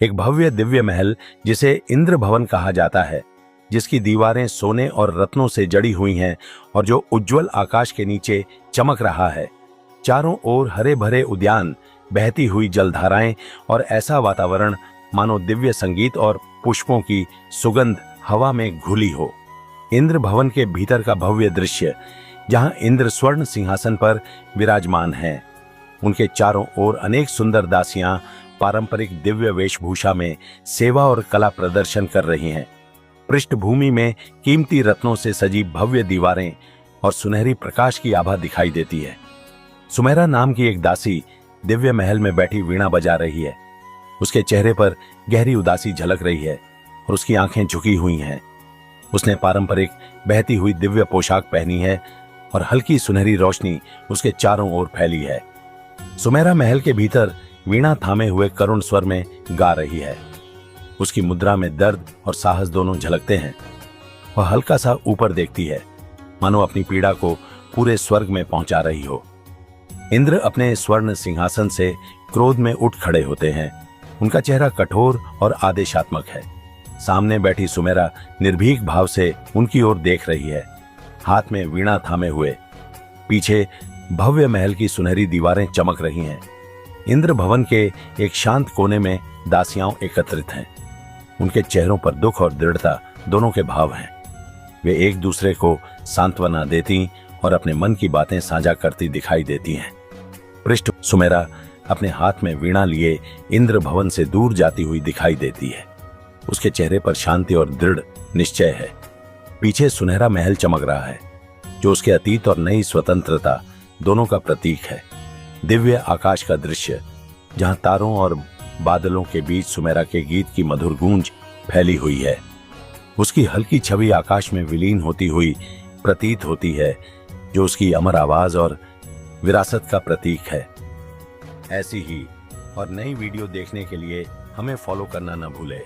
एक भव्य दिव्य महल जिसे इंद्र भवन कहा जाता है, जिसकी दीवारें सोने और रत्नों से जड़ी हुई हैं और जो उज्जवल आकाश के नीचे चमक रहा है। चारों ओर हरे भरे उद्यान, बहती हुई जलधाराएं और ऐसा वातावरण मानो दिव्य संगीत और पुष्पों की सुगंध हवा में घुली हो। इंद्र भवन के भीतर का भव्य दृश्य, जहां इंद्र स्वर्ण सिंहासन पर विराजमान हैं। उनके चारों ओर अनेक सुंदर दासियां पारंपरिक दिव्य वेशभूषा में सेवा और कला प्रदर्शन कर रही हैं। पृष्ठभूमि में कीमती रत्नों से सजी भव्य दीवारें और सुनहरी प्रकाश की आभा दिखाई देती है। सुमेरा नाम की एक दासी दिव्य महल में बैठी वीणा बजा रही है। उसके चेहरे पर गहरी उदासी झलक रही है और उसकी आंखें झुकी हुई हैं। उसने पारंपरिक बहती हुई दिव्य पोशाक पहनी है और हल्की सुनहरी रोशनी उसके चारों ओर फैली है। सुमेरा महल के भीतर वीणा थामे हुए करुण स्वर में गा रही है। उसकी मुद्रा में दर्द और साहस दोनों झलकते हैं। वह हल्का सा ऊपर देखती है, मानो अपनी पीड़ा को पूरे स्वर्ग में पहुंचा रही हो। इंद्र अपने स्वर्ण सिंहासन से क्रोध में उठ खड़े होते हैं। उनका चेहरा कठोर और आदेशात्मक है। सामने बैठी सुमेरा निर्भीक भाव से उनकी ओर देख रही है, हाथ में वीणा थामे हुए। पीछे भव्य महल की सुनहरी दीवारें चमक रही हैं। इंद्र भवन के एक शांत कोने में दासियां एकत्रित हैं। उनके चेहरों पर दुख और दृढ़ता दोनों के भाव हैं। वे एक दूसरे को सांत्वना देती और अपने मन की बातें साझा करती दिखाई देती हैं। पृष्ठ सुमेरा अपने हाथ में वीणा लिए इंद्र भवन से दूर जाती हुई दिखाई देती है। उसके चेहरे पर शांति और दृढ़ निश्चय है। पीछे सुनहरा महल चमक रहा है, जो उसके अतीत और नई स्वतंत्रता दोनों का प्रतीक है। दिव्य आकाश का दृश्य, जहां तारों और बादलों के बीच सुमेरा के गीत की मधुर गूंज फैली हुई है। उसकी हल्की छवि आकाश में विलीन होती हुई प्रतीत होती है, जो उसकी अमर आवाज और विरासत का प्रतीक है। ऐसी ही और नई वीडियो देखने के लिए हमें फॉलो करना न भूलें।